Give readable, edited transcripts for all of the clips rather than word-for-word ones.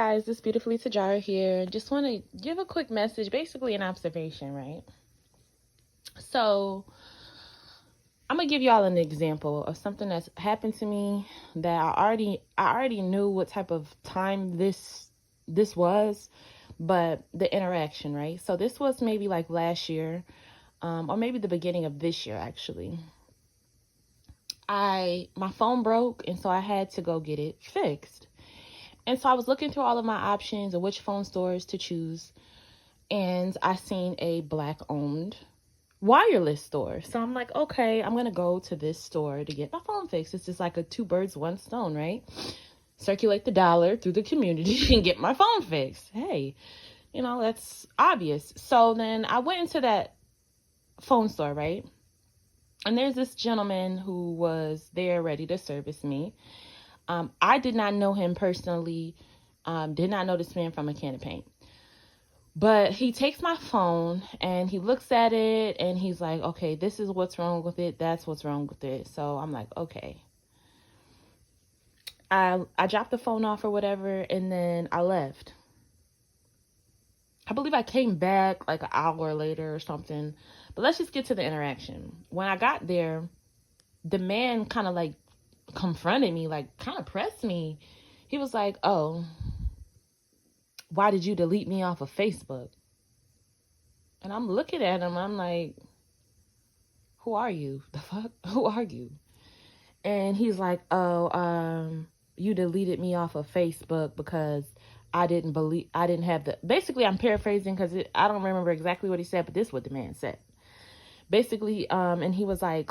Guys, this beautifully Tajara here. Just want to give a quick message, basically an observation, right? So I'm gonna give y'all an example of something that's happened to me that I already knew what type of time this was, but the interaction, right? So this was maybe like last year, or maybe the beginning of this year actually. My phone broke, and so I had to go get it fixed. And so I was looking through all of my options of which phone stores to choose, and I seen a black owned wireless store. So I'm like, okay, I'm gonna go to this store to get my phone fixed. It's just like a two birds, one stone, right? Circulate the dollar through the community and get my phone fixed. Hey, that's obvious. So then I went into that phone store, right? And there's this gentleman who was there ready to service me. I did not know him personally, did not know this man from a can of paint. But he takes my phone and he looks at it and he's like, okay, this is what's wrong with it. That's what's wrong with it. So I'm like, okay. I dropped the phone off or whatever, and then I left. I believe I came back like an hour later or something. But let's just get to the interaction. When I got there, the man kind of like confronted me, like kind of pressed me. He was like, oh, why did you delete me off of Facebook? And I'm looking at him, I'm like, who are you? The fuck? Who are you? And he's like, oh, you deleted me off of Facebook because I didn't have basically I'm paraphrasing because I don't remember exactly what he said, but this is what the man said. Basically, and he was like,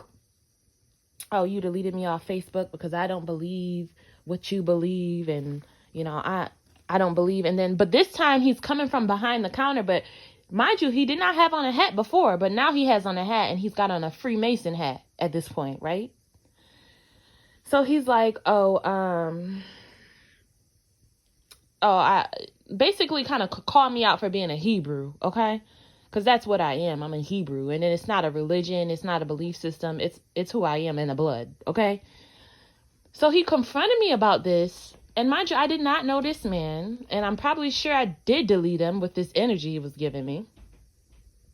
oh, you deleted me off Facebook because I don't believe what you believe, and I don't believe. And then, but this time he's coming from behind the counter, but mind you, he did not have on a hat before, but now he has on a hat, and he's got on a Freemason hat at this point, right? So he's like, I basically kind of called me out for being a Hebrew, okay? Because that's what I am. I'm a Hebrew, and then it's not a religion, it's not a belief system, it's who I am in the blood, okay? So he confronted me about this, and mind you, I did not know this man, and I'm probably sure I did delete him with this energy he was giving me.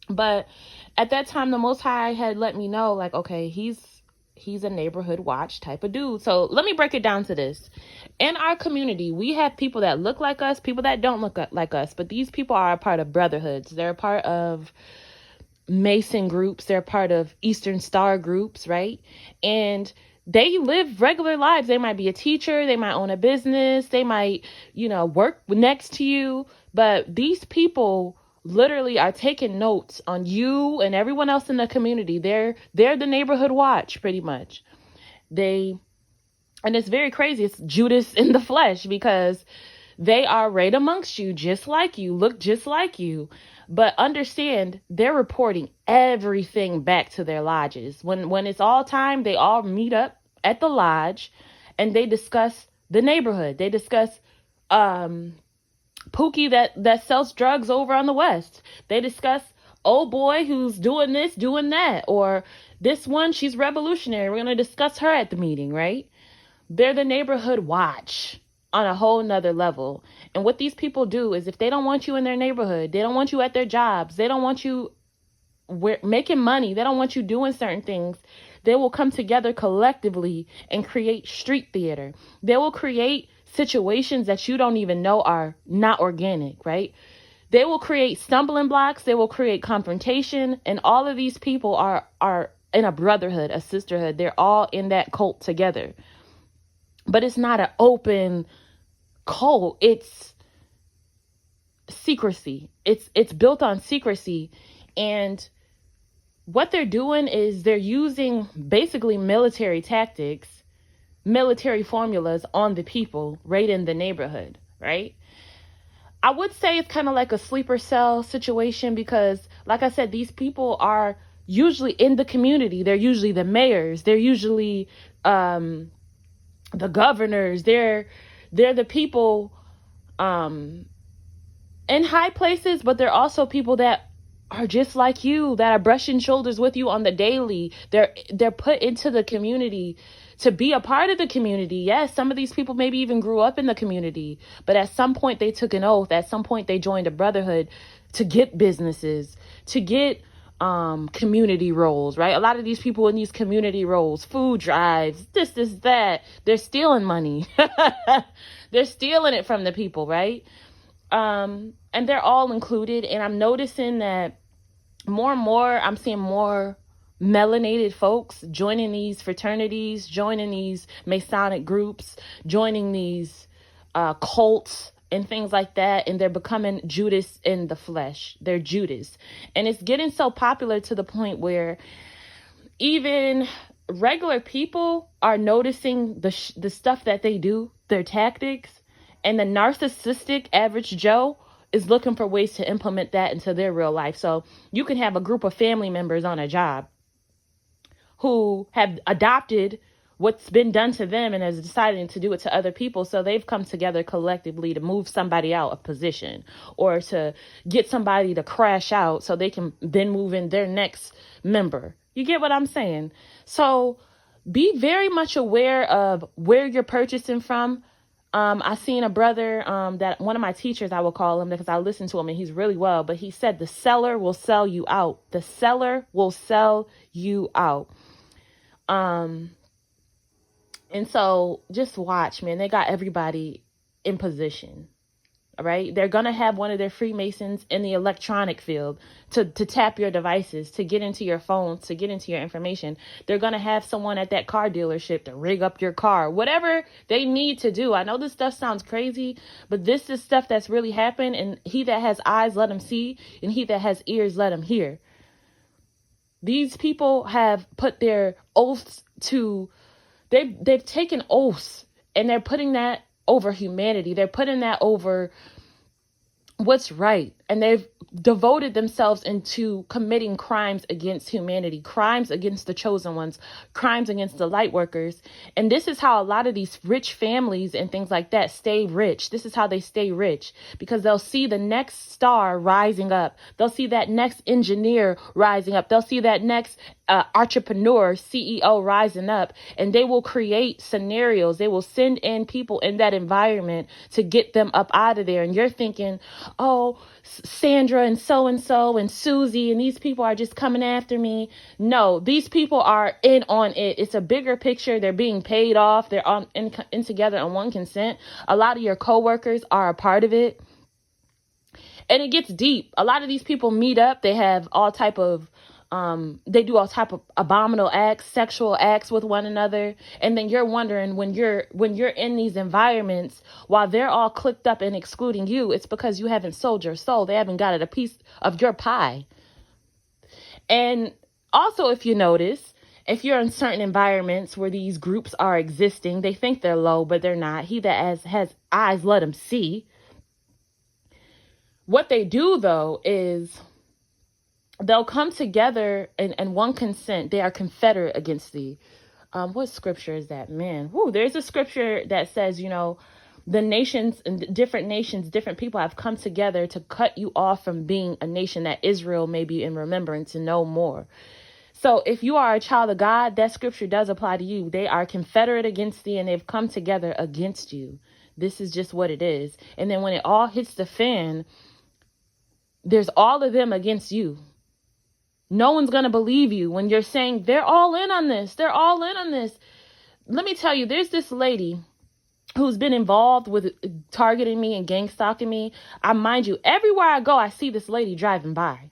But at that time, the Most High had let me know, like, okay, he's a neighborhood watch type of dude. So let me break it down to this. In our community, we have people that look like us, people that don't look like us, but these people are a part of brotherhoods. They're a part of Mason groups. They're a part of Eastern Star groups, right? And they live regular lives. They might be a teacher. They might own a business. They might, work next to you. But these people literally are taking notes on you and everyone else in the community. They're the neighborhood watch, pretty much. And it's very crazy. It's Judas in the flesh, because they are right amongst you, just like you, look just like you. But understand, they're reporting everything back to their lodges. When it's all time, they all meet up at the lodge and they discuss the neighborhood. They discuss Pookie that sells drugs over on the west. They discuss old boy who's doing this, doing that, or this one, she's revolutionary. We're going to discuss her at the meeting, right? They're the neighborhood watch on a whole nother level. And what these people do is, if they don't want you in their neighborhood, they don't want you at their jobs, they don't want you making money, they don't want you doing certain things, they will come together collectively and create street theater. They will create situations that you don't even know are not organic, right? They will create stumbling blocks. They will create confrontation. And all of these people are in a brotherhood, a sisterhood. They're all in that cult together. But it's not an open cult. It's secrecy. It's built on secrecy. And what they're doing is they're using basically military tactics, military formulas on the people right in the neighborhood, right? I would say it's kind of like a sleeper cell situation, because, like I said, these people are usually in the community. They're usually the mayors. They're usually the governors. They're the people in high places, but they're also people that are just like you, that are brushing shoulders with you on the daily. They're put into the community to be a part of the community. Yes, some of these people maybe even grew up in the community, but at some point they took an oath. At some point they joined a brotherhood to get businesses, to get community roles, right? A lot of these people in these community roles, food drives, this, that, they're stealing money. They're stealing it from the people, right? And they're all included. And I'm noticing that more and more, I'm seeing more melanated folks joining these fraternities, joining these Masonic groups, joining these cults and things like that. And they're becoming Judas in the flesh. They're Judas. And it's getting so popular to the point where even regular people are noticing the stuff that they do, their tactics, and the narcissistic average Joe is looking for ways to implement that into their real life. So you can have a group of family members on a job who have adopted what's been done to them and has decided to do it to other people. So they've come together collectively to move somebody out of position or to get somebody to crash out so they can then move in their next member. You get what I'm saying? So be very much aware of where you're purchasing from. I seen a brother that one of my teachers, I will call him because I listen to him and he's really well, but he said the seller will sell you out. The seller will sell you out. And so just watch, man. They got everybody in position. All right. They're going to have one of their Freemasons in the electronic field to tap your devices, to get into your phones, to get into your information. They're going to have someone at that car dealership to rig up your car, whatever they need to do. I know this stuff sounds crazy, but this is stuff that's really happened. And he that has eyes, let him see. And he that has ears, let him hear. These people have put their oaths to, they've taken oaths and they're putting that over humanity. They're putting that over what's right. And they've devoted themselves into committing crimes against humanity, crimes against the chosen ones, crimes against the light workers. And this is how a lot of these rich families and things like that stay rich. This is how they stay rich, because they'll see the next star rising up. They'll see that next engineer rising up. They'll see that next entrepreneur, CEO rising up, and they will create scenarios. They will send in people in that environment to get them up out of there. And you're thinking, oh, Sandra and so and Susie and these people are just coming after me. No, these people are in on it. It's a bigger picture. They're being paid off. They're in together on one consent. A lot of your coworkers are a part of it. And it gets deep. A lot of these people meet up. They have all type of they do all type of abominable acts, sexual acts with one another. And then you're wondering when you're in these environments, while they're all clicked up and excluding you, it's because you haven't sold your soul. They haven't got a piece of your pie. And also, if you notice, if you're in certain environments where these groups are existing, they think they're low, but they're not. He that has eyes, let him see. What they do, though, is they'll come together in one consent. They are confederate against thee. What scripture is that? Man, there's a scripture that says, the nations and different people have come together to cut you off from being a nation that Israel may be in remembrance and no more. So if you are a child of God, that scripture does apply to you. They are confederate against thee and they've come together against you. This is just what it is. And then when it all hits the fan, there's all of them against you. No one's going to believe you when you're saying they're all in on this. They're all in on this. Let me tell you, there's this lady who's been involved with targeting me and gang stalking me. Mind you, everywhere I go, I see this lady driving by.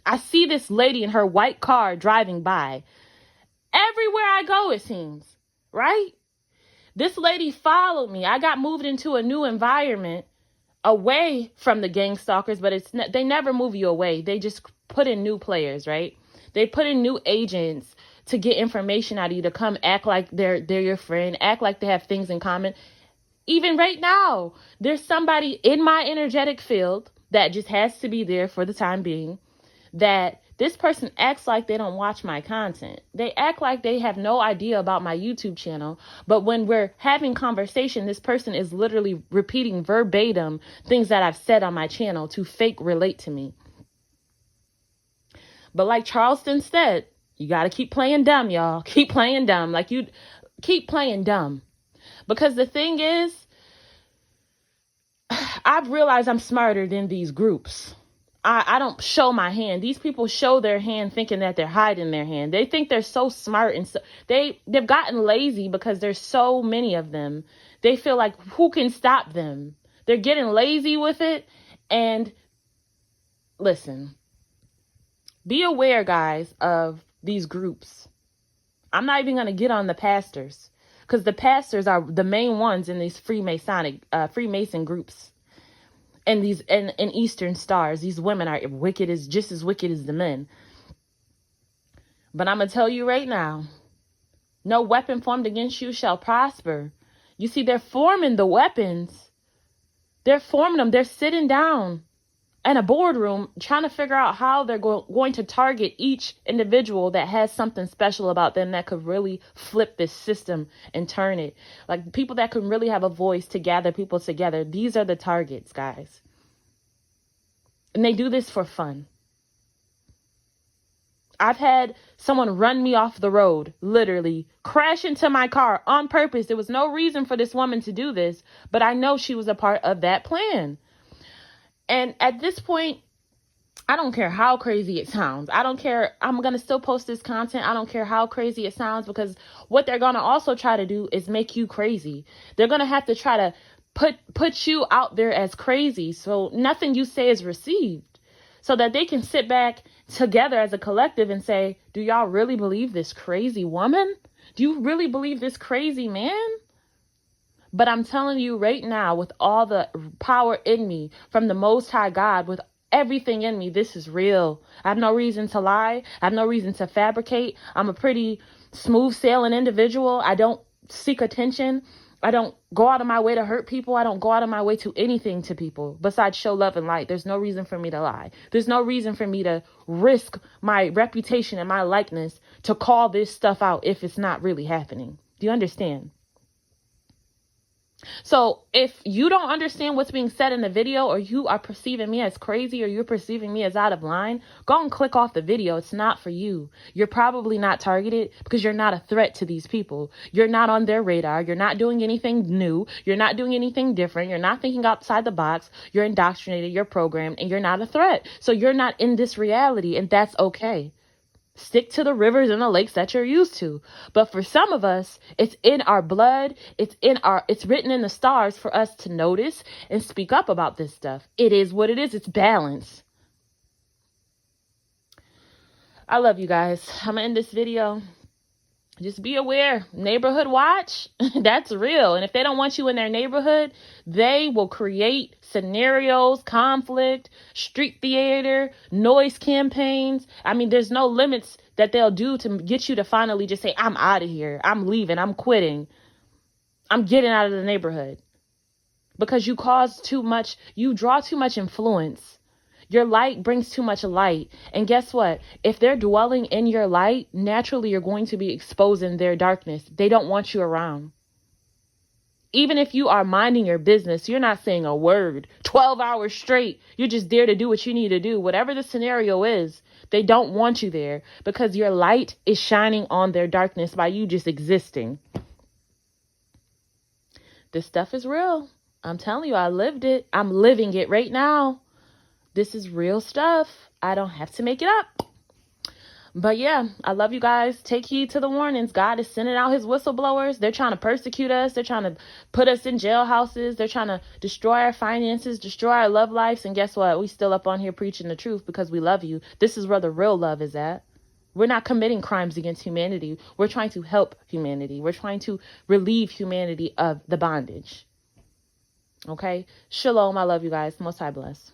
I see this lady in her white car driving by. Everywhere I go, it seems, right? This lady followed me. I got moved into a new environment away from the gang stalkers, but they never move you away. They just put in new players, right? They put in new agents to get information out of you, to come act like they're your friend, act like they have things in common. Even right now, there's somebody in my energetic field that just has to be there for the time being, that this person acts like they don't watch my content. They act like they have no idea about my YouTube channel. But when we're having conversation, this person is literally repeating verbatim things that I've said on my channel to fake relate to me. But like Charleston said, you got to keep playing dumb, y'all. Keep playing dumb. Like keep playing dumb. Because the thing is, I've realized I'm smarter than these groups. I don't show my hand. These people show their hand thinking that they're hiding their hand. They think they're so smart, and so they've gotten lazy because there's so many of them. They feel like, who can stop them? They're getting lazy with it. And listen, be aware, guys, of these groups. I'm not even going to get on the pastors, because the pastors are the main ones in these Freemason groups. And these and Eastern stars, these women are just as wicked as the men. But I'm gonna tell you right now, no weapon formed against you shall prosper. You see, they're forming the weapons. They're forming them. They're sitting down in a boardroom trying to figure out how they're going to target each individual that has something special about them that could really flip this system and turn it. Like people that can really have a voice to gather people together. These are the targets, guys. And they do this for fun. I've had someone run me off the road, literally crash into my car on purpose. There was no reason for this woman to do this, but I know she was a part of that plan. And at this point, I don't care how crazy it sounds. I don't care. I'm going to still post this content. I don't care how crazy it sounds, because what they're going to also try to do is make you crazy. They're going to have to try to put you out there as crazy, so nothing you say is received, so that they can sit back together as a collective and say, do y'all really believe this crazy woman? Do you really believe this crazy man? But I'm telling you right now, with all the power in me from the Most High God, with everything in me, this is real. I have no reason to lie. I have no reason to fabricate. I'm a pretty smooth sailing individual. I don't seek attention. I don't go out of my way to hurt people. I don't go out of my way to anything to people besides show love and light. There's no reason for me to lie. There's no reason for me to risk my reputation and my likeness to call this stuff out if it's not really happening. Do you understand? So if you don't understand what's being said in the video, or you are perceiving me as crazy, or you're perceiving me as out of line, go and click off the video. It's not for you. You're probably not targeted because you're not a threat to these people. You're not on their radar. You're not doing anything new. You're not doing anything different. You're not thinking outside the box. You're indoctrinated. You're programmed, and you're not a threat. So you're not in this reality, and that's okay. Stick to the rivers and the lakes that you're used to. But for some of us, it's in our blood. It's written in the stars for us to notice and speak up about this stuff. It is what it is. It's balance. I love you guys. I'm gonna end this video. Just be aware. Neighborhood watch, that's real. And if they don't want you in their neighborhood, they will create scenarios, conflict, street theater, noise campaigns. I mean, there's no limits that they'll do to get you to finally just say, I'm out of here. I'm leaving. I'm quitting. I'm getting out of the neighborhood. Because you cause too much. You draw too much influence. Your light brings too much light. And guess what? If they're dwelling in your light, naturally you're going to be exposing their darkness. They don't want you around. Even if you are minding your business, you're not saying a word. 12 hours straight. You're just there to do what you need to do. Whatever the scenario is, they don't want you there because your light is shining on their darkness by you just existing. This stuff is real. I'm telling you, I lived it. I'm living it right now. This is real stuff. I don't have to make it up. But yeah, I love you guys. Take heed to the warnings. God is sending out his whistleblowers. They're trying to persecute us. They're trying to put us in jailhouses. They're trying to destroy our finances, destroy our love lives. And guess what? We still up on here preaching the truth because we love you. This is where the real love is at. We're not committing crimes against humanity. We're trying to help humanity. We're trying to relieve humanity of the bondage. Okay? Shalom. I love you guys. Most High bless.